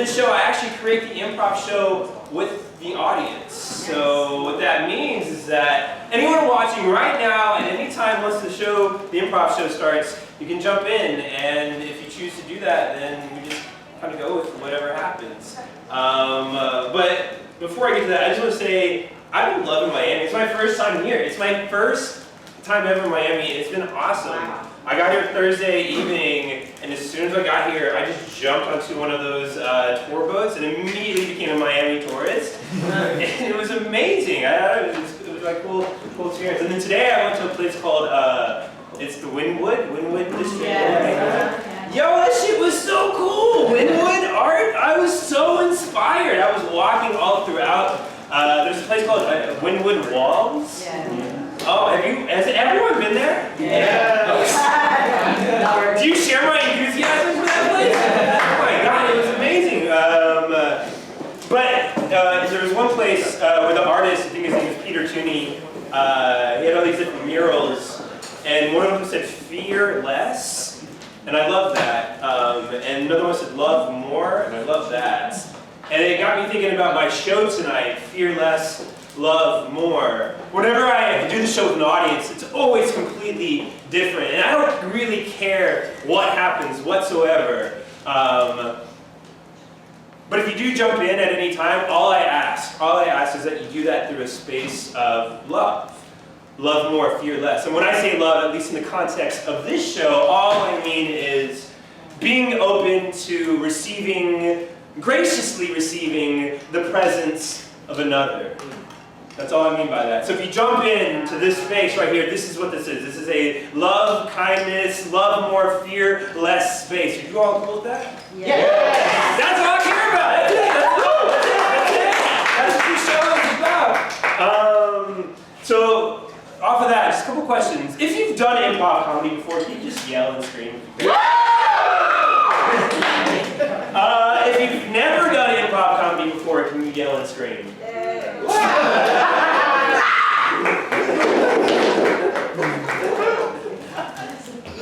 this show, I actually create the improv show with the audience. So what that means is that anyone watching right now, at any time once the improv show starts, you can jump in, and if you choose to do that, then we just kind of go with whatever happens. But before I get to that, I just want to say, I've been loving Miami. It's my first time here. It's my first time ever in Miami. It's been awesome. Wow. I got here Thursday evening, and as soon as I got here, I just jumped onto one of those tour boats and immediately became a Miami tourist. And it was amazing. It was like cool experience. And then today I went to a place called, it's the Wynwood District. Yeah. Yo, that shit was so cool! Wynwood art, I was so inspired. I was walking all throughout. There's a place called Wynwood Walls. Yeah. Oh, has everyone been there? Yeah. Do you share my enthusiasm for that place? Oh my god, it was amazing. But there was one place where the artist, I think his name is Peter Tooney, he had all these different murals, and one of them said "Fear Less," and I love that. And another one said "Love More," and I love that. And it got me thinking about my show tonight, Fear Less, Love More. Whenever I do the show with an audience, it's always completely different, and I don't really care what happens whatsoever. But if you do jump in at any time, all I ask is that you do that through a space of love. Love more, fear less. And when I say love, at least in the context of this show, all I mean is being open to graciously receiving the presence of another. That's all I mean by that. So if you jump into this space right here, this is what this is. This is a love, kindness, love more, fear less space. Are you all cool with that? Yeah. That's all I care about. That's it. That's what this show is about. So off of that, just a couple questions. If you've done improv comedy before, can you just yell and scream? If you've never done improv comedy before, can you yell and scream?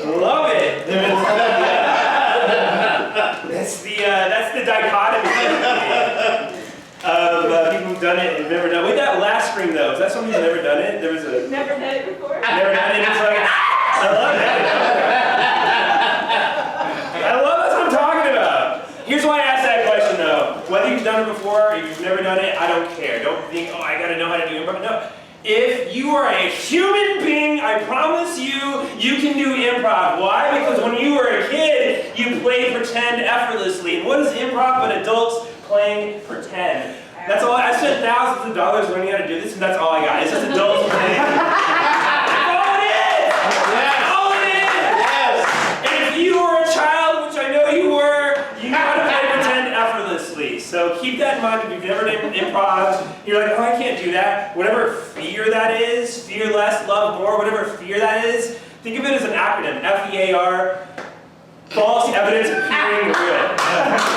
Love it. That's the dichotomy of people who've done it and never done it. With that last scream though, is that someone who's never done it? There was a never done it before. Never done it. It's like I love that. I love that's what I'm talking about. Here's why I asked that question though. Whether you've done it before or you've never done it, I don't care. Don't think, oh, I gotta know how to do improv. No. If you are a human being, I promise you can do improv. Why? Because when you were a kid, you played pretend effortlessly. And what is improv but adults playing pretend? That's all. I spent thousands of dollars learning how to do this, and that's all I got. It's just adults playing. That's all it is! That's all it is! Yes. And if you were a child, which I know you were, you know how to play pretend effortlessly. So keep that in mind if you've never done improv. You're like, oh, I can't do that. Whatever fear that is, fear less, love more, whatever fear that is, think of it as an acronym, F-E-A-R, false evidence appearing real.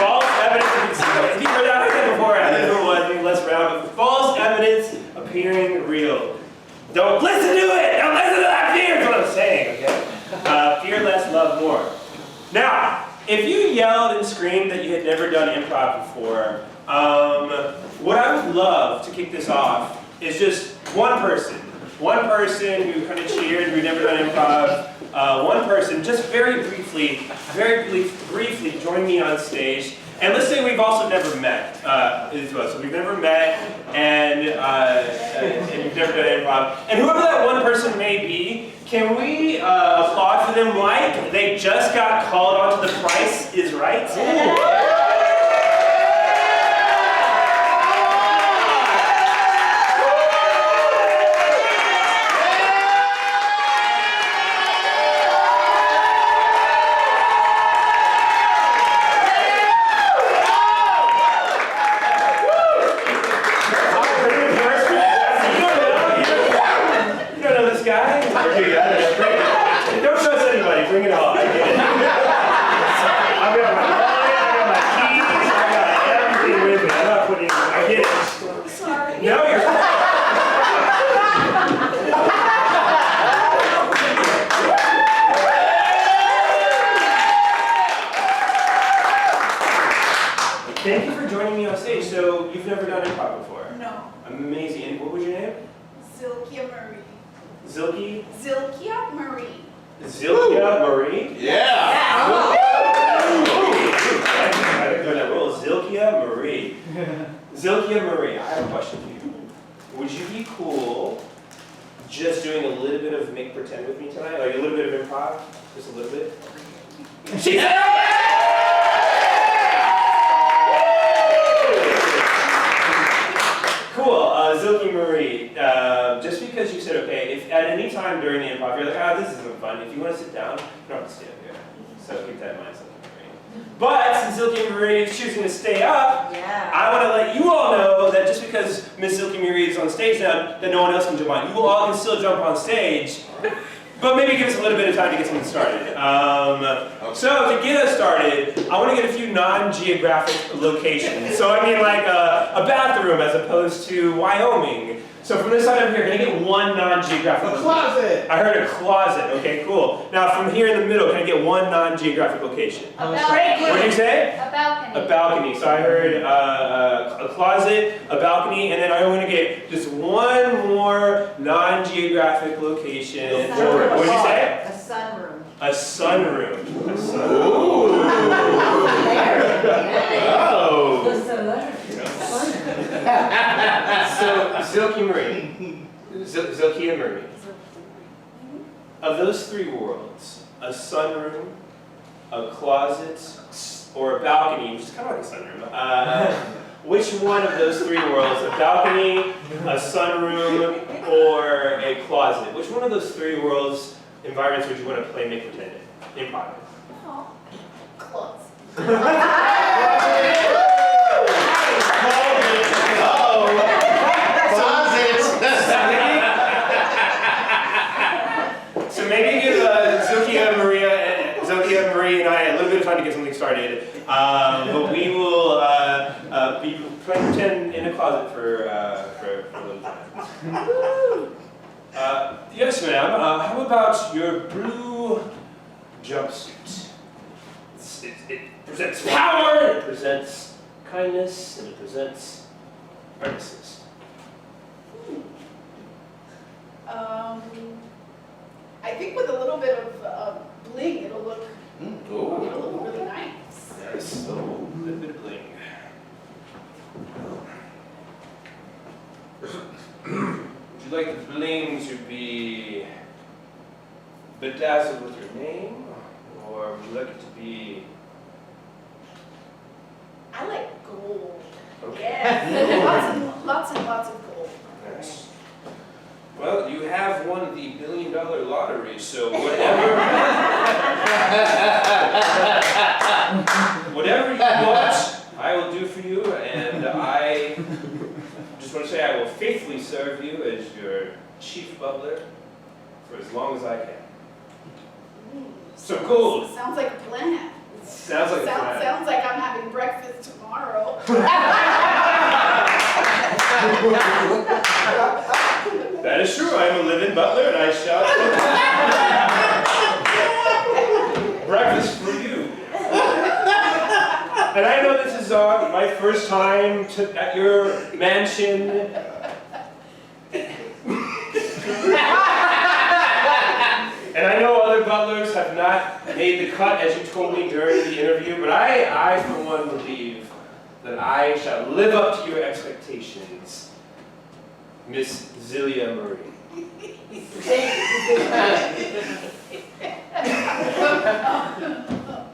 False evidence appearing, if you heard that, I said before, I think it was, maybe less round, but false evidence appearing real. Don't listen to it! Don't listen to that fear, is what I'm saying, okay? Fear less, love more. Now, if you yelled and screamed that you had never done improv before, what I would love to kick this off is just one person who kind of cheered, who'd never done improv, one person, just very briefly join me on stage. And let's say we've also never met as well. So we've never met, and you've never done improv. And whoever that one person may be, can we applaud for them like they just got called onto The Price is Right? Don't trust anybody, bring it all, I get it. I've got my Thank you for joining me on stage. So, you've never done improv before? No. Amazing. And what was your name? Zilkia Marie. Zilky? Zilkia Marie. Zilkia Marie? Yeah! I didn't go that roll. Zilkia Marie. Zilkia Marie, I have a question for you. Would you be cool just doing a little bit of make pretend with me tonight? Like a little bit of improv? Just a little bit? She said Cool, Zilkia Marie, just because you said okay, if at any time during the improv you're like, this isn't fun, if you want to sit down, you don't have to stay up here. So keep that in mind, Zilkia Marie. But since Zilkia Marie is choosing to stay up, I want to let you all know that just because Miss Zilkia Marie is on stage now, that no one else can jump on. You all can still jump on stage, but maybe give us a little bit of time to get something started. So to get us started, I want to get a few non-geographic locations. So I mean like a bathroom as opposed to Wyoming. So from this side over here, can I get one non-geographic location? A closet! I heard a closet. Okay, cool. Now from here in the middle, can I get one non-geographic location? A balcony. What did you say? A balcony. A balcony. So I heard a closet, a balcony, and then I want to get just one more non-geographic location. What did you say? A sunroom. A sunroom. A sunroom. Ooh! Oh! So, Zilkia Marie. Zilkia Marie. Of those three worlds, a sunroom, a closet, or a balcony, which is kind of like a sunroom, which one of those three worlds, a balcony, a sunroom, or a closet, which one of those three worlds environments would you want to play make pretend in? Improv. Oh, close. So maybe give Zilkia Marie and I a little bit of time to get something started. But we will be playing pretend in a closet for a little time. Yes, ma'am. How about your blue jumpsuit? It presents power, it presents kindness, and it presents earnestness. I think with a little bit of bling, it'll look Ooh. really nice. Yes, so a little bit of bling. Would you like the bling to be bedazzled with your name, or would you like it to be? I like gold. Okay. Yes, lots and lots of gold. Nice. Well, you have won the $1 billion lottery, so whatever you want, I will do for you, and I just want to say I will faithfully serve you as your chief butler for as long as I can. So gold. Sounds like a plan. Sounds like a plan. Sounds like I'm having breakfast tomorrow. That is true. I am a live-in butler, and I shall breakfast for you. And I know this is my first time at your mansion. And I know other butlers have not made the cut, as you told me during the interview, but I for one, believe that I shall live up to your expectations, Miss Zillia Marie.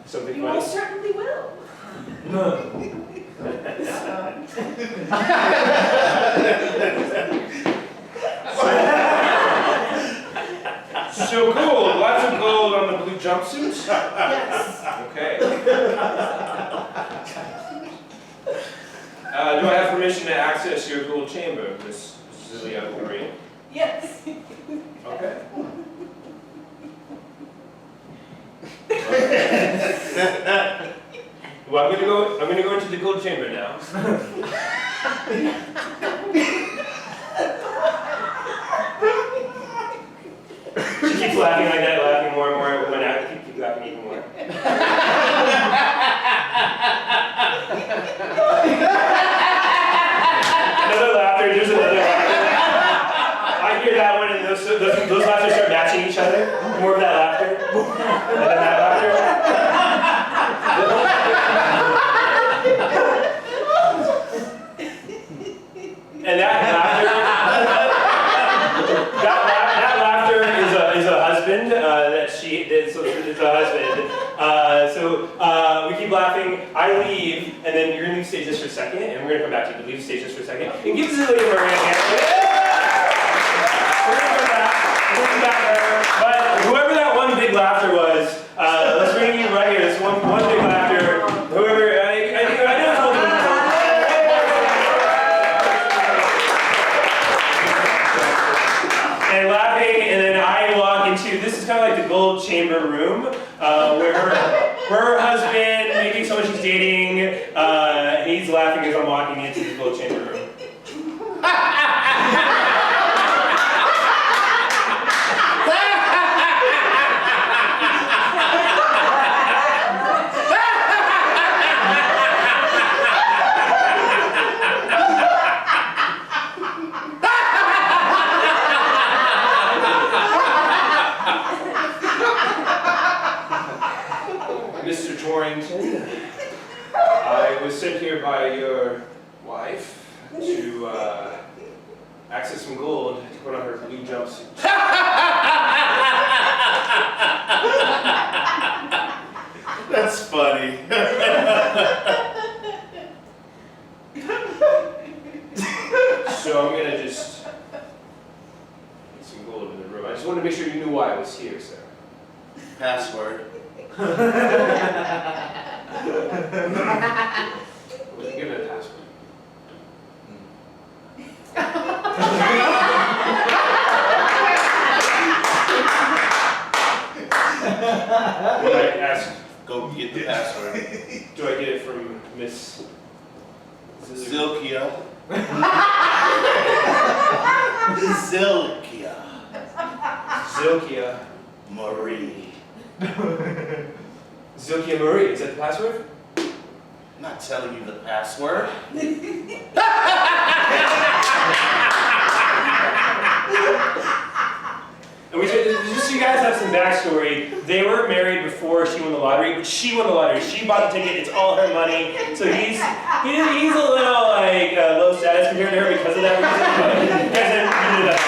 Something You funny? most certainly will. So gold, lots of gold on the blue jumpsuit. Yes. Okay. Do I have permission to access your gold chamber, Miss Zillia Marie? Yes. Okay. Well, I'm gonna go into the gold chamber now. She keeps laughing like that, laughing more and more. When I keep laughing even more. other? More of that laughter? And then that laughter? And that laughter, that laughter is a husband. It's a husband. We keep laughing. I leave, and then you're gonna leave stage just for a second, and we're gonna come back to you. But leave stage just for a second. And give Cecilia Maria a hand. We're gonna come back. We'll come back there. But whoever that one big laughter was, let's bring you right here. This one big laughter. Whoever I know it's one. And laughing, and then I walk into, this is kind of like the gold chamber room, where her husband, maybe someone she's dating, he's laughing as I'm walking into the gold chamber room. Mr. Torrington, I was sent here by your wife to access some gold to put on her blue jumpsuit. That's funny. So I'm gonna just get some gold in the room. I just wanted to make sure you knew why I was here, sir. Password. I wasn't given a password. When I ask, Go get the password. do I get it from Miss Zilkia. Zilkia. Zilkia? Marie. Zilkia Marie, is that the password? I'm not telling you the password. And just so you guys have some backstory, they were married before she won the lottery, but she won the lottery. She bought the ticket, it's all her money. So he's a little like low status compared to her because of that reason, but you guys didn't do that.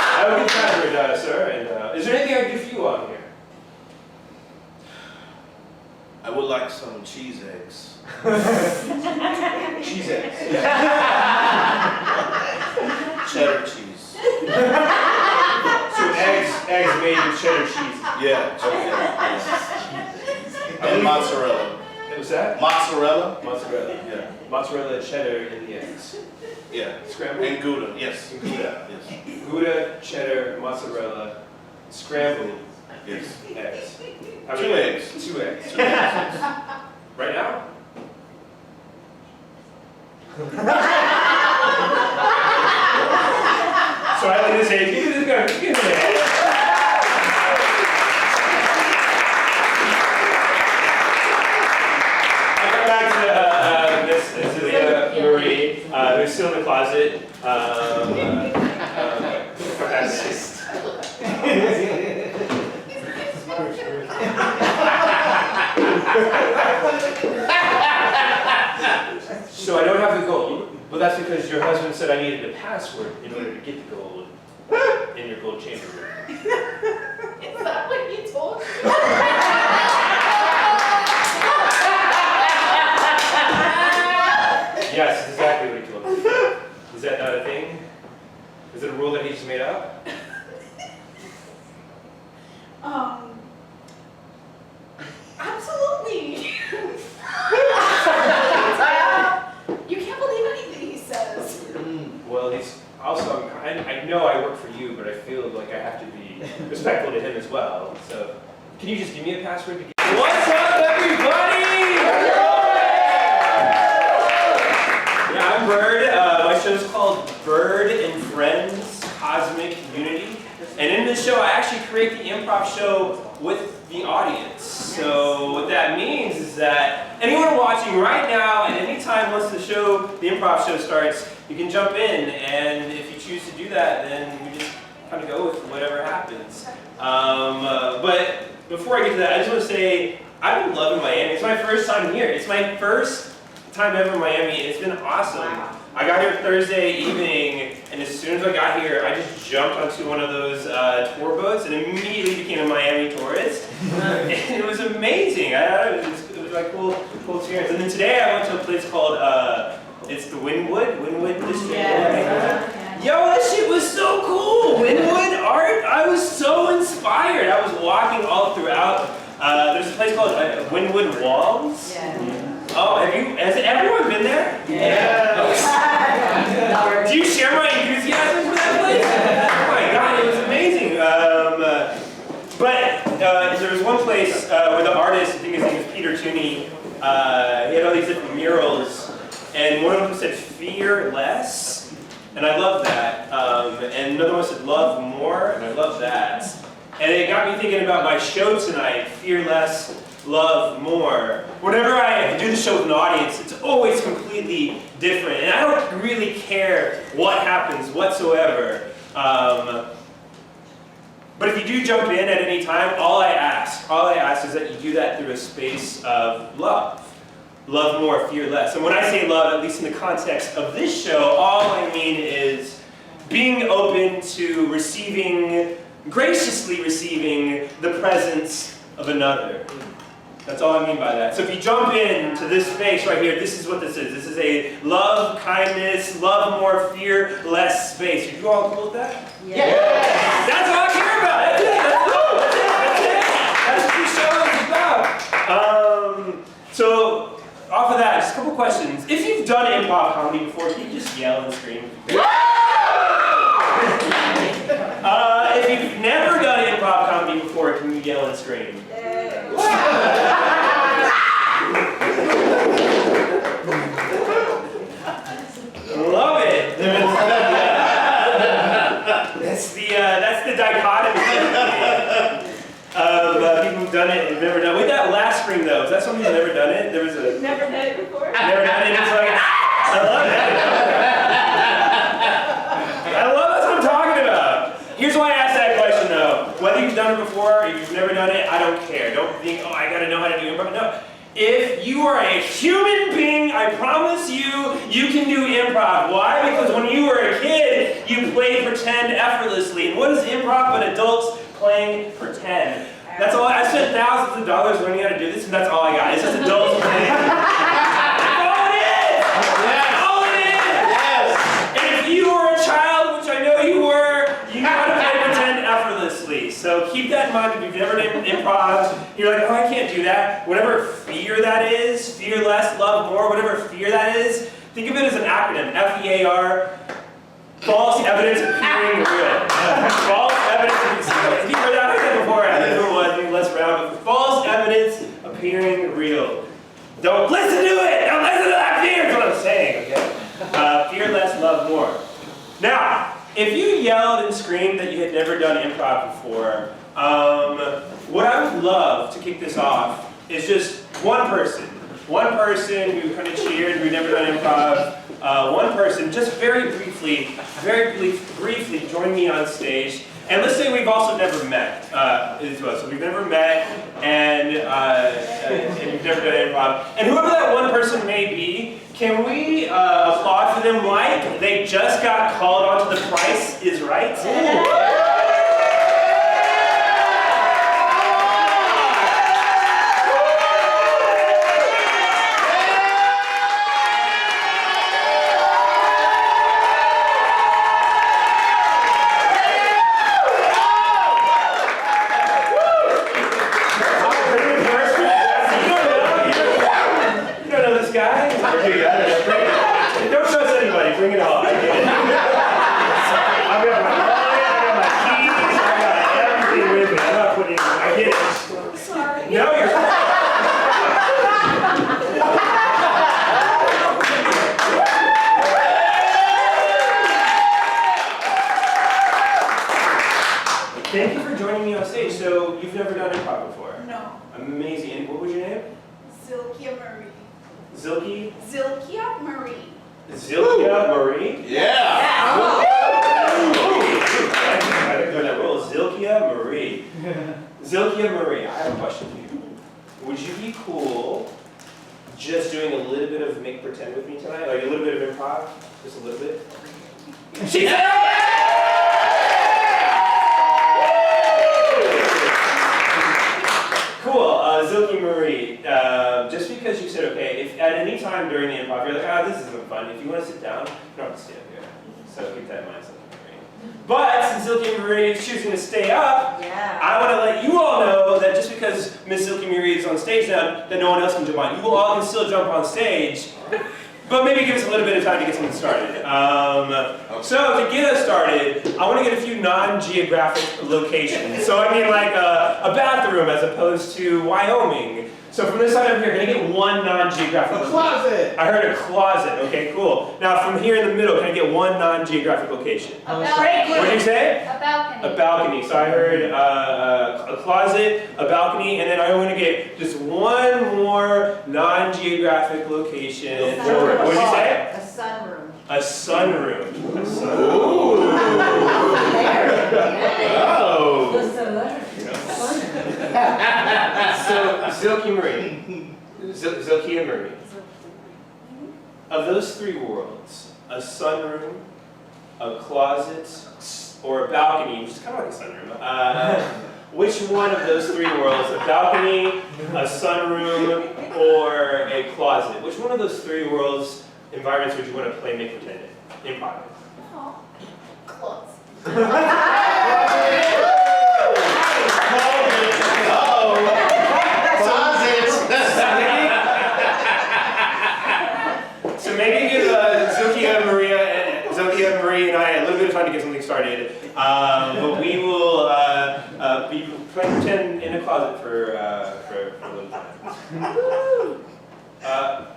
I will get the password, sir, and is there anything I can do for you on here? I would like some cheese eggs. Cheese eggs. Cheddar cheese. So eggs made with cheddar cheese. Yeah. And mozzarella. What's that? Mozzarella? Mozzarella. Yeah. Mozzarella, cheddar, and the eggs. Yeah. Scrambled? And Gouda. Yes. And Gouda. Yes. Gouda, cheddar, mozzarella, scrambled Yes. eggs. Two eggs. 2 eggs. 2 eggs. Right now? So I like to say, give this guy, give him an egg. I come back to this is Marie, who's still in the closet. So I don't have the gold, but that's because your husband said I needed a password in order to get the gold in your gold chamber room. Is that what he told you? Yes, that's exactly what he told me. Is that not a thing? Is it a rule that he just made up? Absolutely. You can't believe anything he says. Well, he's also, I know I work for you, but I feel like I have to be respectful to him as well. So, can you just give me a password to get... What's up, everybody? Yeah, I'm Bird. My show's called Bird and Friends Cosmic Unity. And in this show, I actually create the improv show with the audience. So what that means is that anyone watching right now, at any time once the improv show starts, you can jump in, and if you choose to do that, then we just kind of go with whatever happens. But before I get to that, I just want to say I've been loving Miami. It's my first time here. It's my first time ever in Miami. It's been awesome. Wow. I got here Thursday evening, and as soon as I got here, I just jumped onto one of those tour boats and immediately became a Miami tourist. And it was amazing. It was like cool experience. And then today I went to a place called it's the Wynwood District. Yes. Yo, that shit was so cool! Wynwood art, I was so inspired. I was walking all throughout. There's a place called Wynwood Walls. Yeah. Oh, has everyone been there? Yeah. Do you share my enthusiasm for that place? Oh my god, it was amazing. But there was one place where the artist, I think his name is Peter Tooney, he had all these different murals, and one of them said "Fear Less," and I love that. And another one said "Love More," and I love that. And it got me thinking about my show tonight, "Fear Less, Love More." Whenever I do the show with an audience, it's always completely different, and I don't really care what happens whatsoever. But if you do jump in at any time, all I ask is that you do that through a space of love. Love more, fear less. And when I say love, at least in the context of this show, all I mean is being open to graciously receiving the presence of another. That's all I mean by that. So if you jump into this space right here, this is what this is. This is a love, kindness, love more, fear less space. Are you all cool with that? Yeah. That's all I care about. That's it. That's what the show is about. So off of that, just a couple questions. If you've done improv comedy before, can you just yell and scream? If you've never done improv comedy before, can you yell and scream? Love it. That's the dichotomy of people who've done it and never done it. With that last scream though, is that something who's never done it? There was a Never done it before? never done it. It's like I love that. I love that's what I'm talking about. Here's why I asked that question though. Whether you've done it before or you've never done it, I don't care. Don't think, oh, I gotta know how to do improv. No. If you are a human being, I promise you can do improv. Why? Because when you were a kid, you played pretend effortlessly. And what is improv but adults playing pretend? That's all. I spent thousands of dollars learning how to do this, and that's all I got. It's just adults playing. That's all it is! That's all it is! Yes! And if you were a child, which I know you were, you know how to play pretend effortlessly. So keep that in mind if you've never done improv. You're like, oh, I can't do that. Whatever fear that is, fear less, love more, whatever fear that is, think of it as an acronym, F-E-A-R, false evidence appearing real. False evidence appearing, if you heard that, I said before, I think it was, maybe less round, but false evidence appearing real. Don't listen to it! Don't listen to that fear, is what I'm saying, okay? Fear less, love more. Now, if you yelled and screamed that you had never done improv before, what I would love to kick this off is just one person who kind of cheered, who'd never done improv, one person, just very briefly join me on stage. And let's say we've also never met as well. So we've never met, and you've never done improv. And whoever that one person may be, can we applaud for them like they just got called onto The Price is Right? Don't trust anybody, bring it all, I get it. I've got my wallet, I got my keys, I got everything with me. I'm not putting, I get it. Sorry. No, you're Thank you for joining me on stage. So, you've never done improv before? No. Amazing. And what was your name? Zilkia Marie. Zilky? Zilkia Marie. Zilkia Marie? Yeah. Ooh. Zilkia Marie. Zilkia Marie, I have a question for you. Would you be cool just doing a little bit of make pretend with me tonight? Like a little bit of improv? Just a little bit? She said, cool, Zilkia Marie, just because you said okay, if at any time during the improv you're like, this isn't fun, if you want to sit down, you don't have to stand here. So keep that in mind, Zilkia Marie. But since Zilkia Marie is choosing to stay up, I want to let you all know that just because Miss Zilkia Marie is on stage now, that no one else can jump on. You all can still jump on stage, but maybe give us a little bit of time to get something started. So to get us started, I want to get a few non-geographic locations. So I mean like a bathroom as opposed to Wyoming. So from this side over here, can I get one non-geographic location? Closet. I heard a closet. Okay, cool. Now from here in the middle, can I get one non-geographic location? A balcony. What did you say? A balcony. A balcony. So I heard a closet, a balcony, and then I want to get just one more non-geographic location. What did you say? A sunroom. A sunroom. A sunroom. Oh. So, Zilkia Marie. Zilkia Marie. Of those three worlds, a sunroom, a closet, or a balcony, which is kind of like a sunroom, which one of those three worlds, a balcony, a sunroom, or a closet, which one of those three worlds environments would you want to play make pretend in? Improv. Oh, close. So maybe give Zilkia Marie and I a little bit of time to get something started. But we will be playing pretend in a closet for a little time.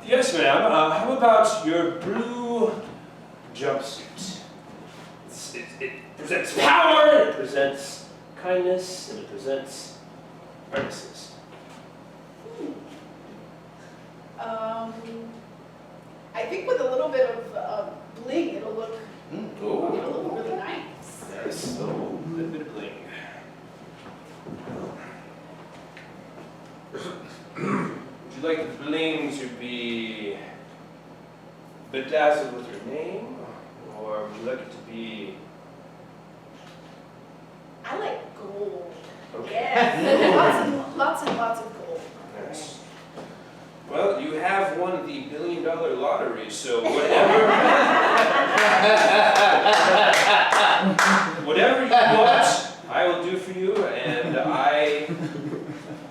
Yes, ma'am. How about your blue jumpsuit? It presents power, it presents kindness, and it presents earnestness. I think with a little bit of bling, it'll look Oh, really nice. yes. So a little bit of bling. Would you like the bling to be bedazzled with your name, or would you like it to be? I like gold. Okay. Yes, lots and lots of gold. Yes. Well, you have won the $1 billion lottery, so whatever you want, I will do for you, and I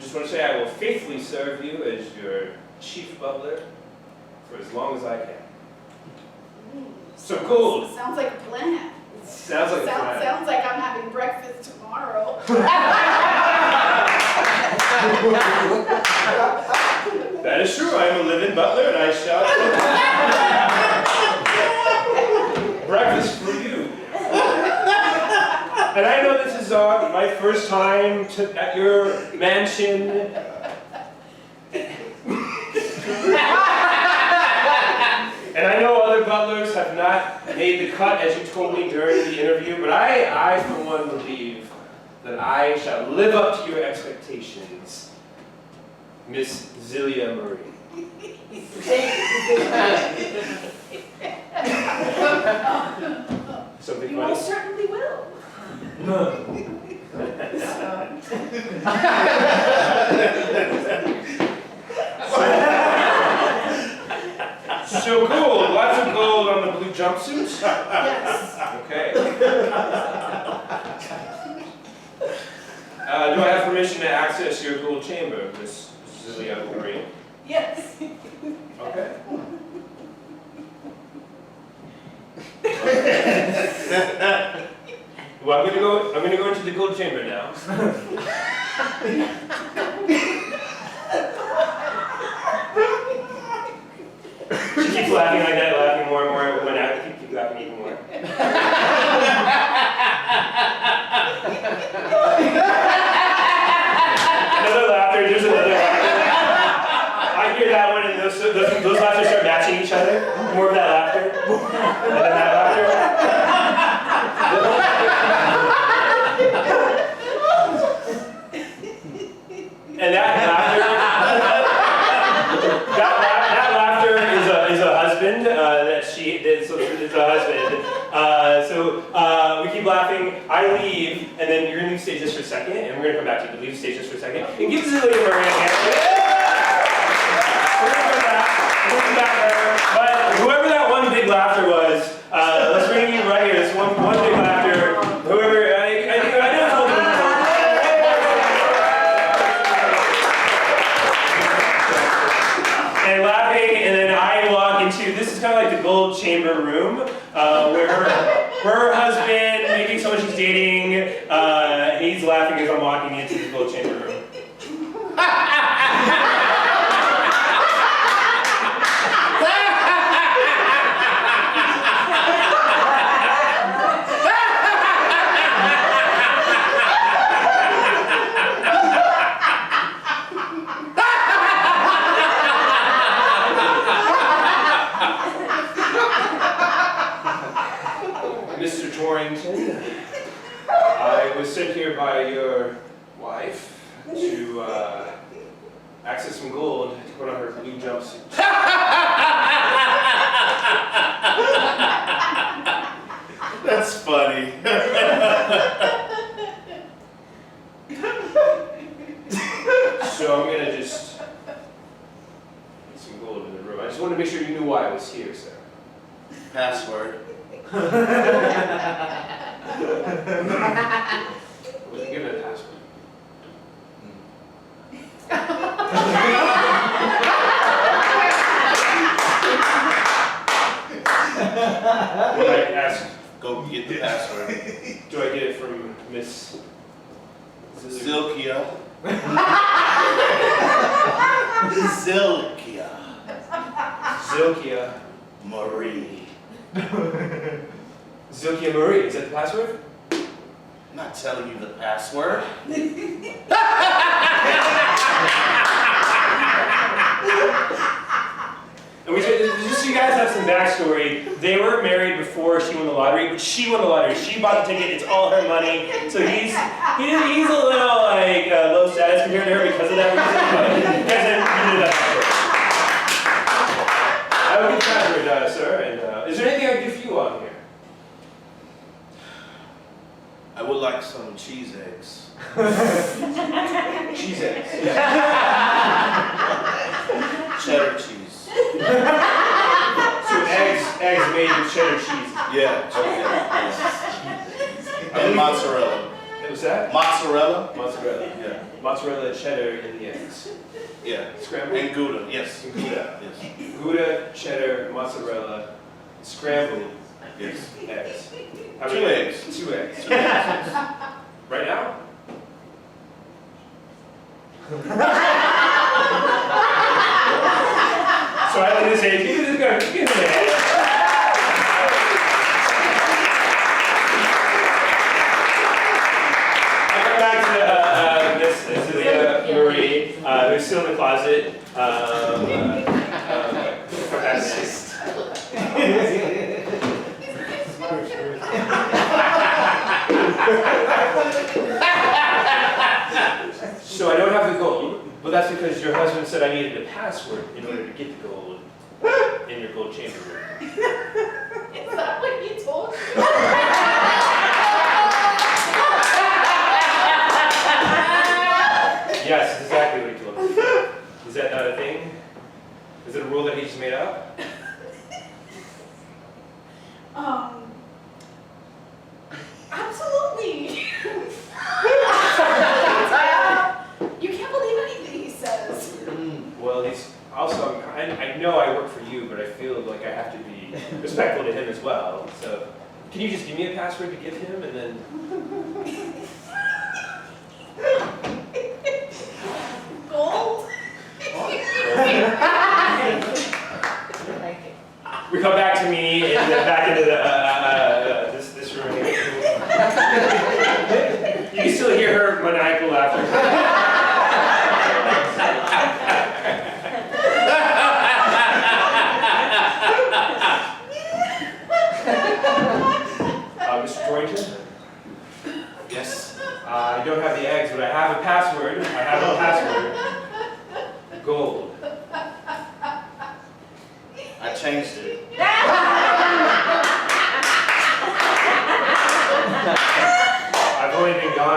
just want to say I will faithfully serve you as your chief butler for as long as I can. So gold. Sounds like a plan. Sounds like a plan. Sounds like I'm having breakfast tomorrow. That is true. I am a living butler, and I shall breakfast for you. And I know this is my first time at your mansion. And I know other butlers have not made the cut, as you told me during the interview, but I for one believe that I shall live up to your expectations, Miss Zillia Marie. Something You funny? most certainly will. So gold, lots of gold on the blue jumpsuit. Yes. Okay. Do I have permission to access your gold chamber, Miss Zillia Marie? Yes. Okay. Well, I'm gonna go into the gold chamber now. She keeps laughing like that, laughing more and more when I keep laughing even more. Another laughter, there's another laughter. I hear that one and those laughter start matching each other. More of that laughter. And then that laughter. that she did, so it's her husband. We keep laughing. I leave, and then you're gonna leave stage just for a second, and we're gonna come back to you. Leave stage just for a second. And give Cecilia Maria a hand. We're gonna come back. We'll come back there. But whoever that one big laughter was, let's bring you right here. This one big laughter. Whoever, I know it's all and laughing, and then I walk into, this is kind of like the gold chamber room, where her husband, maybe someone she's dating, he's laughing as I'm walking into the gold chamber room. Mr. Torrington, I was sent here by your wife to access some gold to put on her blue jumpsuit. That's funny. So I'm gonna just get some gold in the room. I just wanted to make sure you knew why I was here, sir. Password. I wasn't given a password. When I ask, Go get the password. do I get it from Miss Zilkia. Zilkia. Zilkia? Marie. Zilkia Marie, is that the password? I'm not telling you the password. And just so you guys have some backstory, they were married before she won the lottery, but she won the lottery. She bought the ticket, it's all her money. So he's a little like low status compared to her because of that reason, but you guys needed that password. I will get the password, sir, and is there anything I can do for you on here? I would like some cheese eggs. Cheese eggs. Cheddar cheese. So eggs made with cheddar cheese. Yeah. And mozzarella. What's that? Mozzarella? Mozzarella. Yeah. Mozzarella, cheddar, and the eggs. Yeah. Scrambled? And Gouda. Yes. And Gouda. Yes. Gouda, cheddar, mozzarella, scrambled Yes. eggs. How Two many eggs. 2 eggs. 2 eggs. Right now? So I like to say, give this guy, give him an egg. I come back to this is Marie, who's still in the closet. So I don't have the gold, but that's because your husband said I needed a password in order to get the gold in your gold chamber room. Is that what he told you? Yes, that's exactly what he told me. Is that not a thing? Is it a rule that he just made up? Absolutely. You can't believe anything he says. Well, he's also, I know I work for you, but I feel like I have to be respectful to him as well. So, can you just give me a password to give him and then... Gold? We come back to me and then back into the, this room here. You can still hear her maniacal laughter. Mr. Torrington? Yes. I don't have the eggs, but I have a password. I have a password. Gold. I changed it.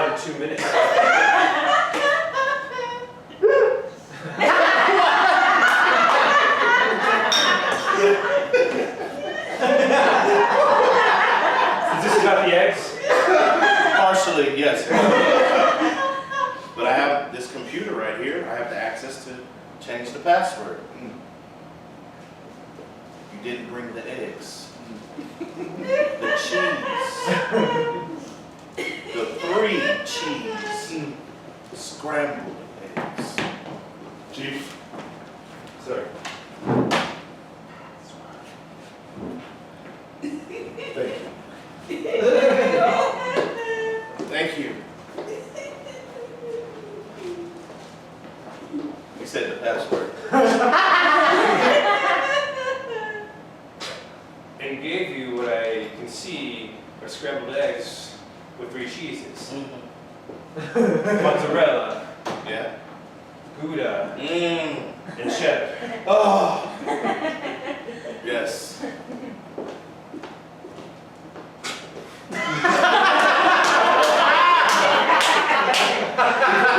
hour and 2 minutes. Is this about the eggs? Partially, yes. But I have this computer right here. I have the access to change the password. You didn't bring the eggs. The cheese. The 3 cheese. Scrambled eggs. Chief. Sir. Thank you. Thank you. You said the password. And gave you what I can see are scrambled eggs with 3 cheeses. Mozzarella, Yeah. Gouda, Mmm. and cheddar. Oh. Yes. We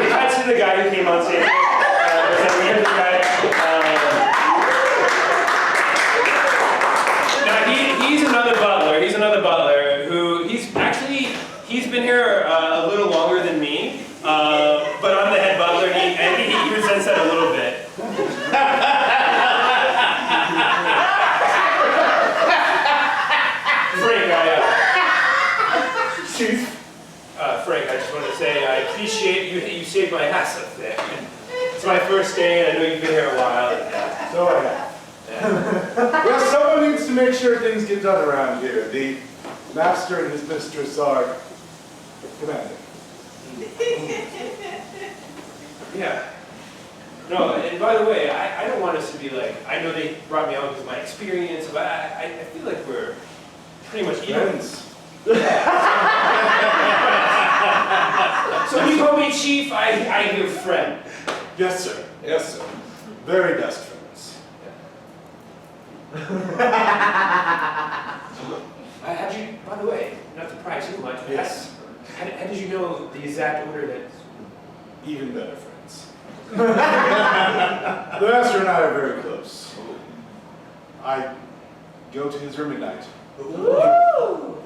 had to the guy who came on stage. We had the guy. Now he's another butler. He's another butler who he's been here a little longer than me. But I'm the head butler. I think he resents that a little bit. Frank, I just want to say I appreciate you that you saved my ass up there. It's my first day, and I know you've been here a while. So I have. Well, someone needs to make sure things get done around here. The master and his mistress are commanding. Yeah. No, and by the way, I don't want us to be like, I know they brought me on because of my experience, but I feel like we're pretty much even. Friends. So when you call me chief, I'm your friend. Yes, sir. Yes, sir. Very best friends. How'd you, by the way, not to pry too much, but Yes. how did you know the exact order that... Even better friends. The master and I are very close. I go to his room at night. Woo!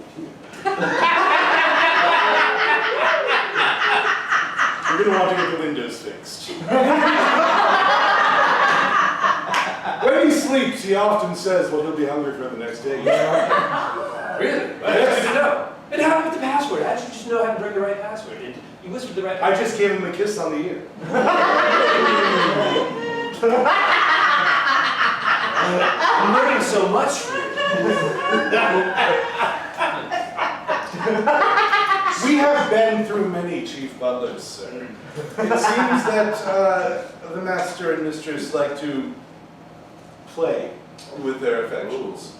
You're going to want to get the windows fixed. When he sleeps, he often says, well, he'll be hungry for the next day. Really? Well, that's good to know. And how about the password? How did you just know how to bring the right password? Did you whispered the right I password? just gave him a kiss on the ear. I'm learning so much from you. We have been through many chief butlers, sir. It seems that the master and mistress like to play with their affections.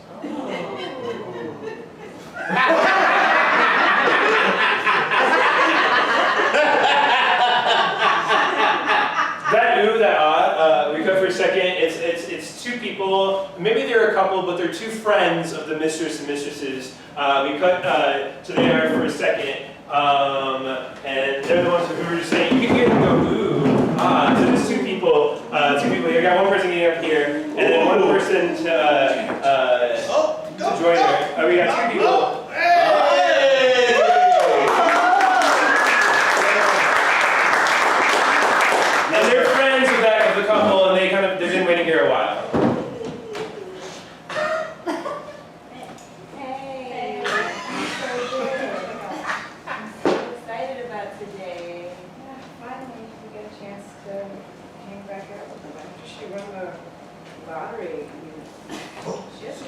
That ooh, that we go for a second. It's 2 people. Maybe they're a couple, but they're 2 friends of the mistress and mistresses. We cut to there for a second, and they're the ones who were just saying you can hear them go ooh. So there's 2 people. 2 people here. Got one person getting up here, and then one person to join her. We got 2 people. And they're friends of the couple, and they've been waiting here a while. Hey, I'm so excited about today. Yeah, finally we get a chance to hang back out with them after she won the lottery. She has to.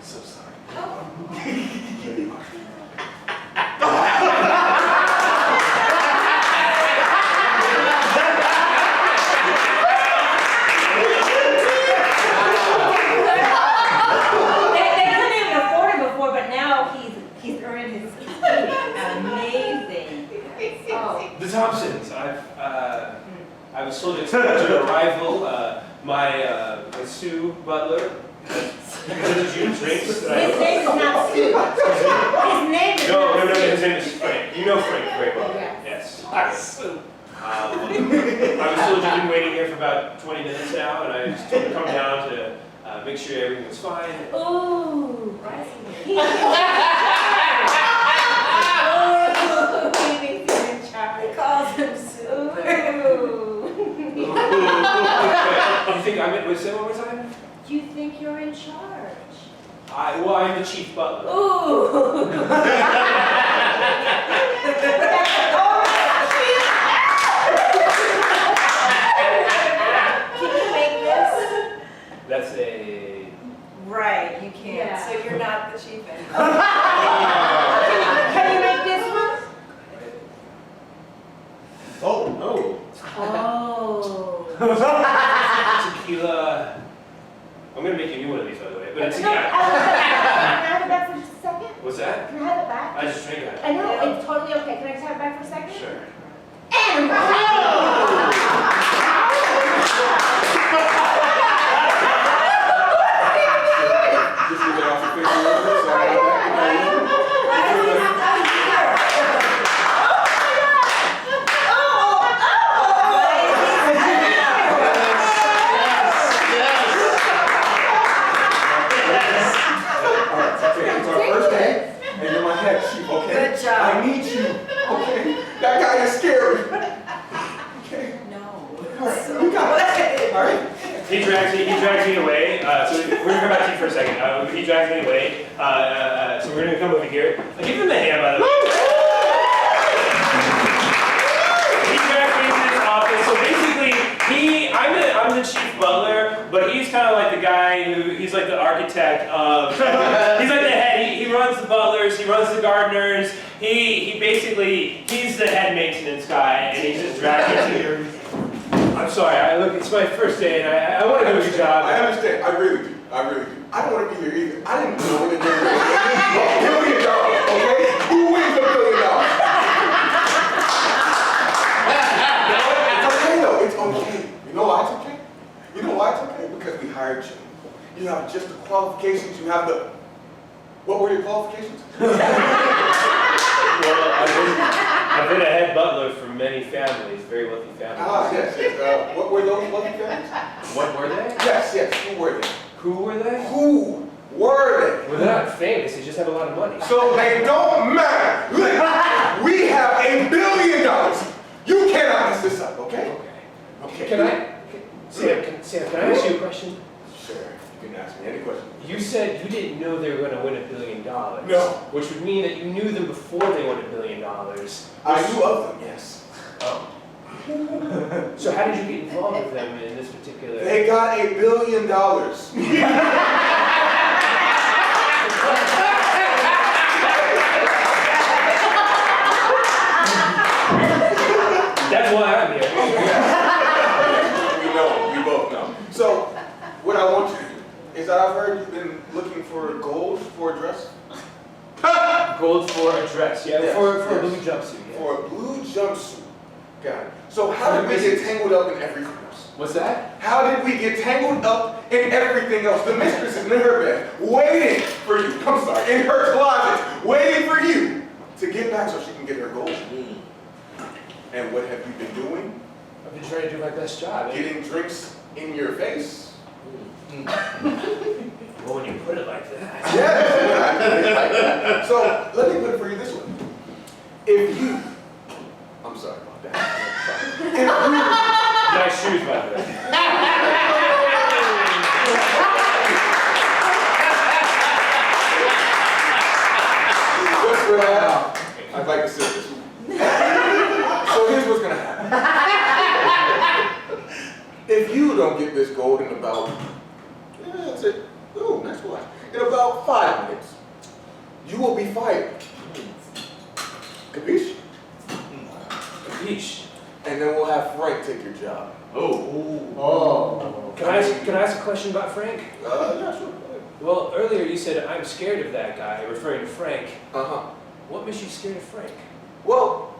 So sorry. They couldn't even afford him before, but now he's earning his keep. Amazing. Oh. The Thompsons. I was told to expect your arrival. My Sue Butler. Did you drinks? His name is not Sue. His name is No, not Sue. his name is Frank. You know Frank very well. Yes. Yes. Yes. I've still just been waiting here for about 20 minutes now, and I just told him to come down to make sure everything was fine. Ooh, right. He thinks he's in charge. He calls him super. You think I'm in? Say it one more time? You think you're in charge? Well, I'm the chief butler. Ooh. Can you make this? That's a... Right, you can't, Yeah. so you're not the chief anymore. Can you make this one? Oh. Oh. Tequila. I'm going to make you a new one of these, by the way. But it's... No, can I have it back for just a second? What's that? Can I have it back? I just drank that. I know, it's totally okay. Can I just have it back for a second? Sure. And Just to get off the face a little bit, so I got It's our first day, and you're my head chief, okay? Good job. I need you, okay? That guy is scary. Okay? No. You got it. All right? He drags me away. So we're gonna come back to you for a second. He drags me away. So we're gonna come over here. Give him a hand, by the way. He drags me into this office. So basically, I'm the chief butler, but he's kind of like the guy he's like the architect of. He's like the head. He runs the butlers. He runs the gardeners. He's the head maintenance guy, and he just drags me to here. I'm sorry, it's my first day and I want to do a good job. I understand. I really do. I don't want to be here either. I didn't know that there was $1 billion, okay? Who wins $1 billion? It's okay though. It's okay. You know why it's okay? You know why it's okay? Because we hired you. You have just the qualifications. You have the... What were your qualifications? Well, I've been a head butler for many families, very wealthy families. Ah, yes. What were those wealthy families? What were they? Yes. Who were they? Who were they? Who were they? Well, they're not famous, they just have a lot of money. So they don't matter. Look, we have $1 billion. You cannot mess this up, okay? Okay. Sam, can I ask you a question? Sure. You can ask me any question. You said you didn't know they were going to win $1 billion. No. Which would mean that you knew them before they won $1 billion. I knew of them, yes. Oh. So how did you get involved with them in this particular... They got $1 billion. That's why I'm here. We both know. So, what I want you to do is that I've heard you've been looking for gold for a dress. Gold for a dress, yeah? Yes, For a yes. blue jumpsuit, yeah. For a blue jumpsuit. Got it. So how did we get tangled up in everything else? What's that? How did we get tangled up in everything else? The mistress is in her bed, waiting for you. I'm sorry, in her closet, waiting for you to get back so she can get her gold. And what have you been doing? I've been trying to do my best job. Getting drinks in your face. Well, when you put it like that. Yes, I put it like that. So let me put it for you this way. If you, I'm sorry about that. If you, Nice shoes, by the way. just for that, I'd like to sit this one. So here's what's gonna happen. If you don't get this gold in about, that's it. Ooh, next one. In about 5 minutes, you will be fired. Capiche? Capiche. And then we'll have Frank take your job. Oh. Can I ask a question about Frank? Yeah, sure. Well, earlier you said I'm scared of that guy, referring to Frank. Uh-huh. What makes you scared of Frank? Well,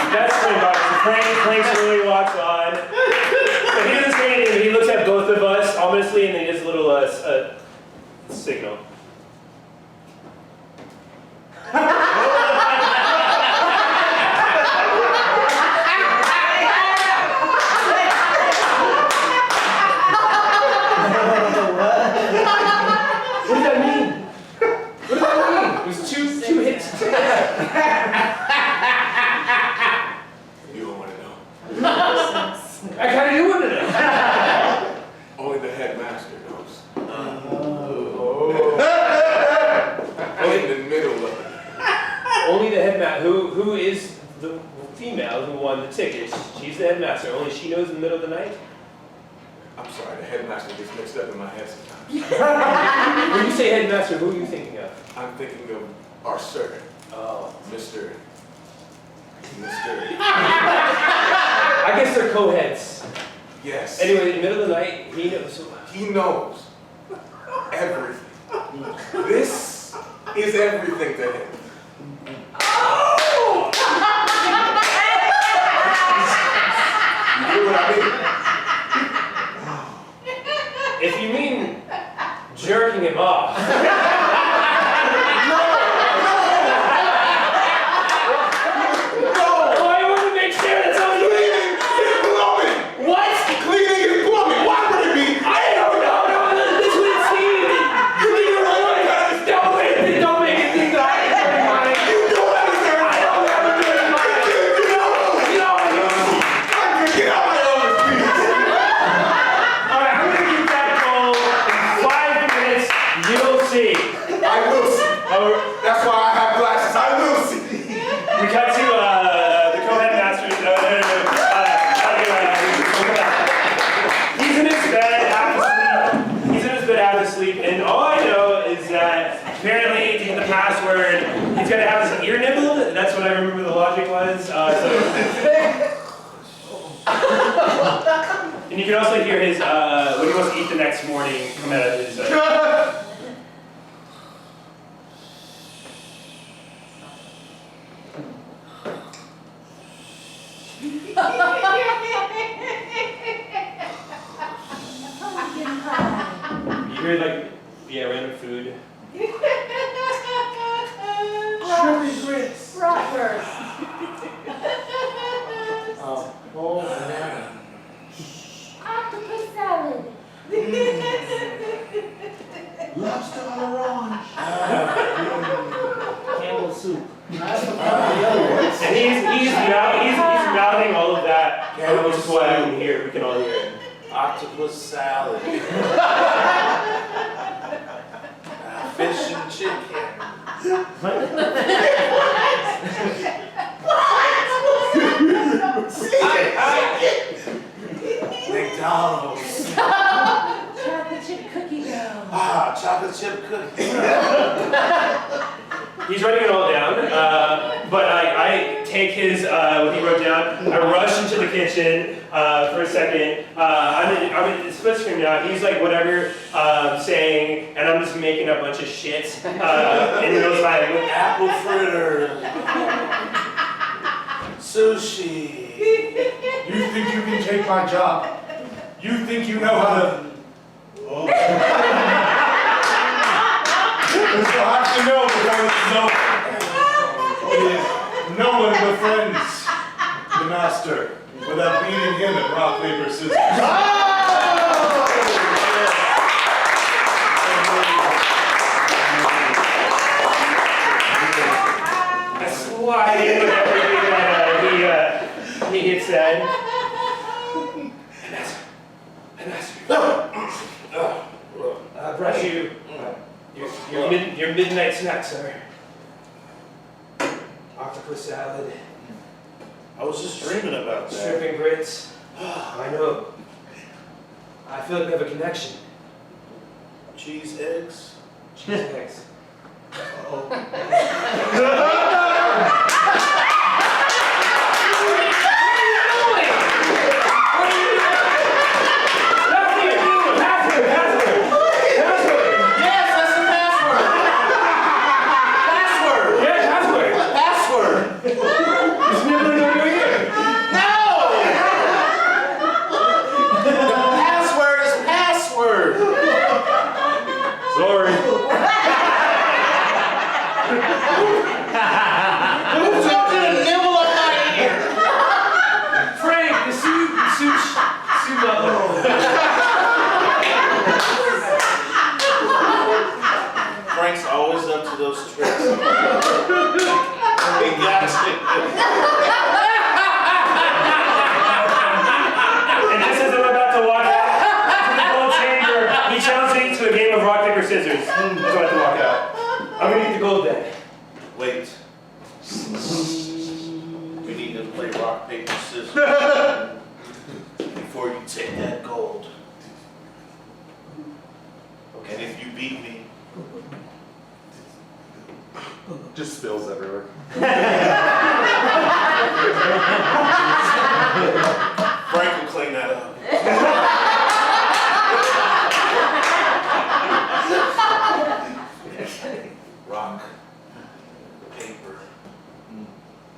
That's Frank slowly walks on. So he doesn't say anything. He looks at both of us ominously, and then he does a little signal. the ticket. She's the headmaster. Only she knows in the middle of the night. I'm sorry, the headmaster gets mixed up in my head sometimes. When you say headmaster, who are you thinking of? I'm thinking of our sir, Oh. Mr. I guess they're co-heads. Yes. Anyway, in the middle of the night, he knows. He knows everything. This is everything to him. Oh! You hear what I mean? If you mean jerking him off. That's why I have glasses. I will see. We cut to the co-headmaster. He's in his bed, half asleep. He's in his bed, half asleep, and all I know is that apparently to get the password, he's got to have his ear nibbled. That's what I remember the logic was. And you can also hear his when he wants to eat the next morning come out of his. You hear like, yeah, random food. Shrimp grits. Bratwurst. Oh, man. Octopus salad. Lobster on a ranch. Campbell soup. And he's mouthing all of that, which is why I can hear. We can all hear it. Octopus salad. Fish and chicken. McDonald's. Chocolate chip cookie dough. Ah, chocolate chip cookie. He's writing it all down, but I take his, what he wrote down, I rush into the kitchen for a second. I'm in split screen now. He's like whatever saying, and I'm just making a bunch of shit in real time. Apple fritter. Sushi. You think you can take my job? You think you know how to... Oh. That's what I have to know before this is over. No one befriends the master without beating him at rock, paper, scissors. I slide in with everything that he had said. I brought you your midnight snack, sir. Octopus salad, I was just dreaming about that. shrimp and grits. I know. I feel like we have a connection. Cheese eggs. Cheese eggs. Frank's always up to those tricks. He got it. And just as I'm about to walk out to the cold chamber, he challenges me to a game of rock, paper, scissors. take that gold. And if you beat me, Just spills everywhere. Frank will clean that up. Rock, paper,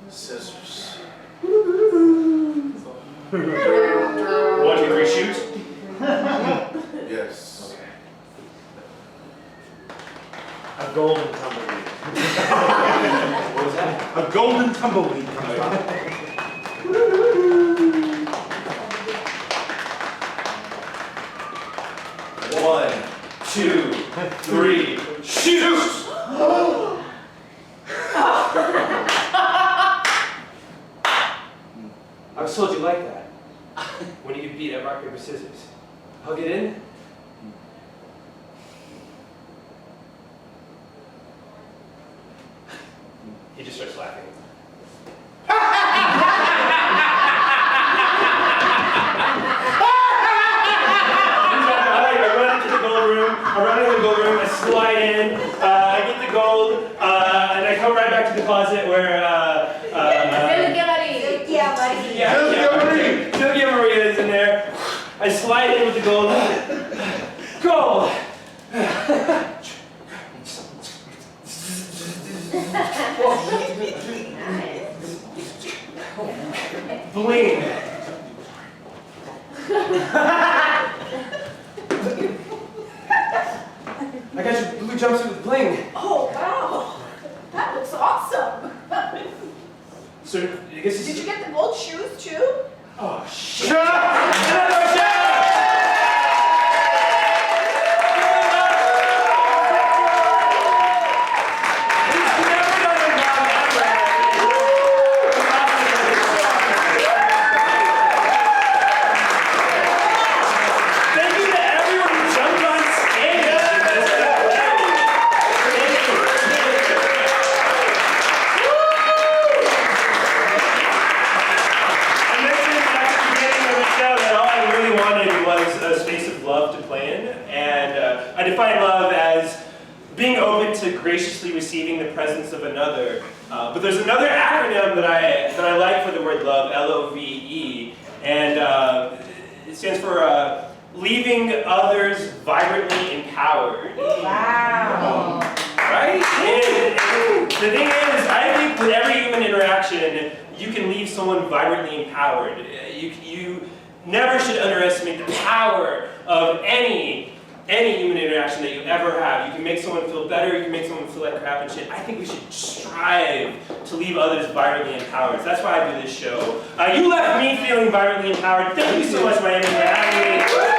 scissors. 1, 2, 3, shoot. Yes. A golden tumbleweed. What was that? A golden tumbleweed comes out. One, 2, 3, shoot! I was told you like that. When you get beat at rock, paper, scissors. Hug it in. He just starts laughing. I run into the gold room, I slide in, I get the gold, and I come right back to the closet where, Sylvia Maria is in there. I slide in with the gold. Gold! Bling! I got your blue jumpsuit with bling. Oh, wow. That looks awesome. So, I guess Did you get the gold shoes too? Oh, shut up! I define love as being open to graciously receiving the presence of another. But there's another acronym that I like for the word love, L-O-V-E, and it stands for leaving others vibrantly empowered. Wow. Right? And the thing is, I think with every human interaction, you can leave someone vibrantly empowered. You never should underestimate the power of any human interaction that you ever have. You can make someone feel better, you can make someone feel like crap and shit. I think we should strive to leave others vibrantly empowered. That's why I do this show. You left me feeling vibrantly empowered. Thank you so much, Miami, for having me.